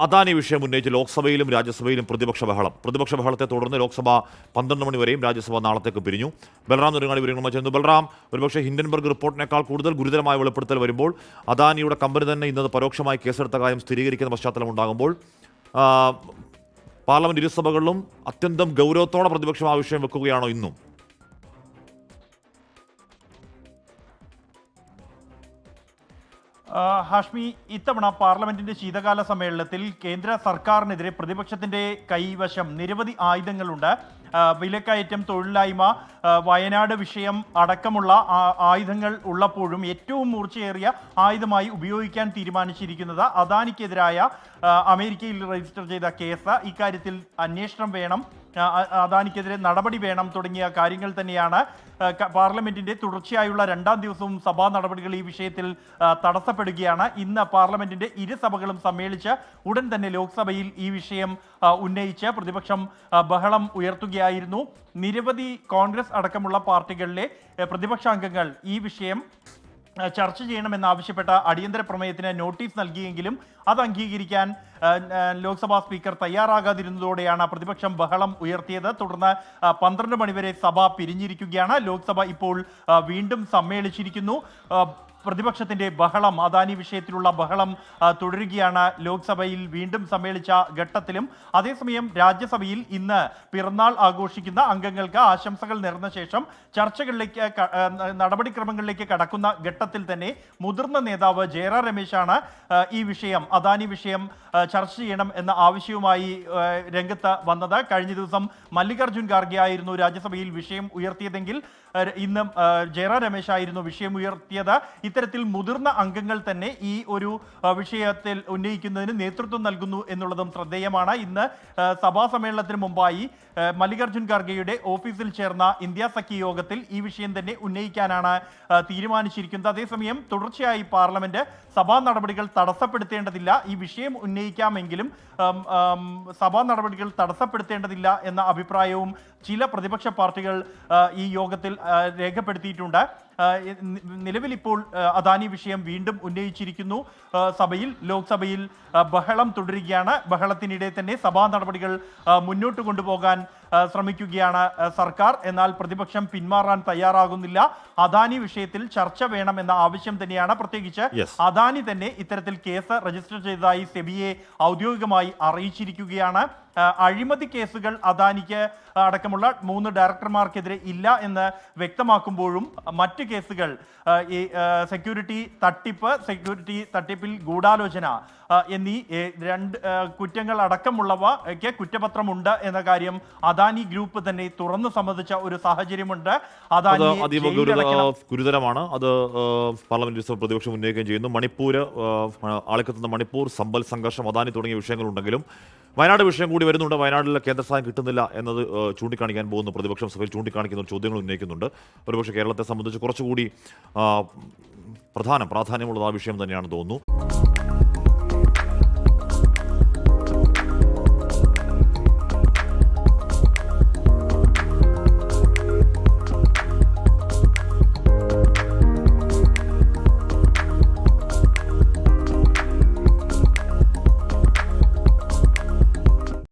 അദാനി വിഷയം ഉന്നയിച്ച് ലോക്സഭയിലും രാജ്യസഭയിലും പ്രതിപക്ഷ ബഹളത്തെ തുടർന്ന് ലോക്സഭ 12 മണി വരെയും രാജ്യസഭ നാളത്തേക്ക് പിരിഞ്ഞു. ബൽറാം നുരങ്ങാടി വിവരങ്ങളുമായി ചേർന്നു. ബൽറാം, ഒരുപക്ഷെ ഹിൻഡൻബർഗ് റിപ്പോർട്ടിനേക്കാൾ കൂടുതൽ ഗുരുതരമായ വെളിപ്പെടുത്തൽ വരുമ്പോൾ അദാനിയുടെ കമ്പനി തന്നെ ഇന്നത് പരോക്ഷമായി കേസെടുത്ത കാര്യം സ്ഥിരീകരിക്കുന്ന പശ്ചാത്തലം ഉണ്ടാകുമ്പോൾ പാർലമെന്റ് ഇരുസഭകളിലും അത്യന്തം ഗൗരവത്തോടെ പ്രതിപക്ഷം ആ വിഷയം വെക്കുകയാണോ ഇന്നും? ഹാഷ്മി, ഇത്തവണ പാർലമെന്റിന്റെ ശീതകാല സമ്മേളനത്തിൽ കേന്ദ്ര സർക്കാരിനെതിരെ പ്രതിപക്ഷത്തിന്റെ കൈവശം നിരവധി ആയുധങ്ങളുണ്ട്. വിലക്കയറ്റം, തൊഴിലില്ലായ്മ, വയനാട് വിഷയം അടക്കമുള്ള ആയുധങ്ങൾ ഉള്ളപ്പോഴും ഏറ്റവും മൂർച്ചയേറിയ ആയുധമായി ഉപയോഗിക്കാൻ തീരുമാനിച്ചിരിക്കുന്നത് അദാനിക്കെതിരായ അമേരിക്കയിൽ രജിസ്റ്റർ ചെയ്ത കേസ്. ഇക്കാര്യത്തിൽ അന്വേഷണം വേണം, അദാനിക്കെതിരെ നടപടി വേണം തുടങ്ങിയ കാര്യങ്ങൾ തന്നെയാണ്. പാർലമെന്റിന്റെ തുടർച്ചയായുള്ള 2ാം ദിവസവും സഭാ നടപടികൾ ഈ വിഷയത്തിൽ തടസ്സപ്പെടുകയാണ്. ഇന്ന് പാർലമെന്റിന്റെ ഇരുസഭകളും സമ്മേളിച്ച് ഉടൻ തന്നെ ലോക്സഭയിൽ ഈ വിഷയം ഉന്നയിച്ച് പ്രതിപക്ഷം ബഹളം ഉയർത്തുകയായിരുന്നു. നിരവധി കോൺഗ്രസ് അടക്കമുള്ള പാർട്ടികളിലെ പ്രതിപക്ഷാംഗങ്ങൾ ഈ വിഷയം ചർച്ച ചെയ്യണമെന്നാവശ്യപ്പെട്ട അടിയന്തര പ്രമേയത്തിന് നോട്ടീസ് നൽകിയെങ്കിലും അത് അംഗീകരിക്കാൻ ലോക്സഭാ സ്പീക്കർ തയ്യാറാകാതിരുന്നതോടെയാണ് പ്രതിപക്ഷം ബഹളം ഉയർത്തിയത്. തുടർന്ന് 12 മണിവരെ സഭ പിരിഞ്ഞിരിക്കുകയാണ്. ലോക്സഭ ഇപ്പോൾ വീണ്ടും സമ്മേളിച്ചിരിക്കുന്നു. പ്രതിപക്ഷത്തിന്റെ ബഹളം, അദാനി വിഷയത്തിലുള്ള ബഹളം തുടരുകയാണ് ലോക്സഭയിൽ വീണ്ടും സമ്മേളിച്ച ഘട്ടത്തിലും. അതേസമയം രാജ്യസഭയിൽ ഇന്ന് പിറന്നാൾ ആഘോഷിക്കുന്ന അംഗങ്ങൾക്ക് ആശംസകൾ നേർന്ന ശേഷം ചർച്ചകളിലേക്ക്, നടപടിക്രമങ്ങളിലേക്ക് കടക്കുന്ന ഘട്ടത്തിൽ തന്നെ മുതിർന്ന നേതാവ് ജയറാം രമേശാണ് ഈ വിഷയം, അദാനി വിഷയം ചർച്ച ചെയ്യണം എന്ന ആവശ്യവുമായി രംഗത്ത് വന്നത്. കഴിഞ്ഞ ദിവസം മല്ലികാർജുൻ ഖാർഗെ ആയിരുന്നു രാജ്യസഭയിൽ വിഷയം ഉയർത്തിയതെങ്കിൽ ഇന്ന് ജയറാം രമേശായിരുന്നു വിഷയം ഉയർത്തിയത്. ഇത്തരത്തിൽ മുതിർന്ന അംഗങ്ങൾ തന്നെ ഈ ഒരു വിഷയത്തിൽ ഉന്നയിക്കുന്നതിന് നേതൃത്വം നൽകുന്നു എന്നുള്ളതും ശ്രദ്ധേയമാണ്. ഇന്ന് സഭാ സമ്മേളനത്തിന് മുമ്പായി മല്ലികാർജുൻ ഖാർഗെയുടെ ഓഫീസിൽ ചേർന്ന ഇന്ത്യ സഖ്യ യോഗത്തിൽ ഈ വിഷയം തന്നെ ഉന്നയിക്കാനാണ് തീരുമാനിച്ചിരിക്കുന്നത്. അതേസമയം തുടർച്ചയായി പാർലമെന്റ് സഭാ നടപടികൾ തടസ്സപ്പെടുത്തേണ്ടതില്ല, ഈ വിഷയം ഉന്നയിക്കാമെങ്കിലും സഭാ നടപടികൾ തടസ്സപ്പെടുത്തേണ്ടതില്ല എന്ന അഭിപ്രായവും ചില പ്രതിപക്ഷ പാർട്ടികൾ ഈ യോഗത്തിൽ രേഖപ്പെടുത്തിയിട്ടുണ്ട്. നിലവിൽ ഇപ്പോൾ അദാനി വിഷയം വീണ്ടും ഉന്നയിച്ചിരിക്കുന്നു സഭയിൽ. ലോക്സഭയിൽ ബഹളം തുടരുകയാണ്. ബഹളത്തിനിടെ തന്നെ സഭാ നടപടികൾ മുന്നോട്ട് കൊണ്ടുപോകാൻ ശ്രമിക്കുകയാണ് സർക്കാർ. എന്നാൽ പ്രതിപക്ഷം പിന്മാറാൻ തയ്യാറാകുന്നില്ല. അദാനി വിഷയത്തിൽ ചർച്ച വേണമെന്ന ആവശ്യം തന്നെയാണ്. പ്രത്യേകിച്ച് അദാനി തന്നെ ഇത്തരത്തിൽ കേസ് രജിസ്റ്റർ ചെയ്തതായി സെബിയെ ഔദ്യോഗികമായി അറിയിച്ചിരിക്കുകയാണ്. അഴിമതി കേസുകൾ അദാനിക്ക് അടക്കമുള്ള 3 ഡയറക്ടർമാർക്കെതിരെ ഇല്ല എന്ന് വ്യക്തമാക്കുമ്പോഴും മറ്റ് കേസുകൾ, ഈ സെക്യൂരിറ്റി തട്ടിപ്പിൽ ഗൂഢാലോചന എന്നീ 2 കുറ്റങ്ങൾ അടക്കമുള്ളവയ്ക്ക് കുറ്റപത്രമുണ്ട് എന്ന കാര്യം അദാനി ഗ്രൂപ്പ് തന്നെ തുറന്നു സമ്മതിച്ച ഒരു സാഹചര്യമുണ്ട്. അദാനി ഗുരുതരമാണ്. അത് പാർലമെന്റ് പ്രതിപക്ഷം ഉന്നയിക്കുകയും ചെയ്യുന്നു. മണിപ്പൂർ, ആളിക്കത്തുന്ന മണിപ്പൂർ, സമ്പൽ സംഘർഷം, അദാനി തുടങ്ങിയ വിഷയങ്ങളുണ്ടെങ്കിലും വയനാട് വിഷയം കൂടി വരുന്നുണ്ട്. വയനാട്ടിലെ കേന്ദ്ര സഹായം കിട്ടുന്നില്ല എന്നത് ചൂണ്ടിക്കാണിക്കാൻ പോകുന്നു. പ്രതിപക്ഷം സഭയിൽ ചൂണ്ടിക്കാണിക്കുന്ന ചോദ്യങ്ങൾ ഉന്നയിക്കുന്നുണ്ട്. ഒരുപക്ഷെ കേരളത്തെ സംബന്ധിച്ച് കുറച്ചുകൂടി പ്രാധാന്യമുള്ളത് ആ വിഷയം തന്നെയാണെന്ന് തോന്നുന്നു.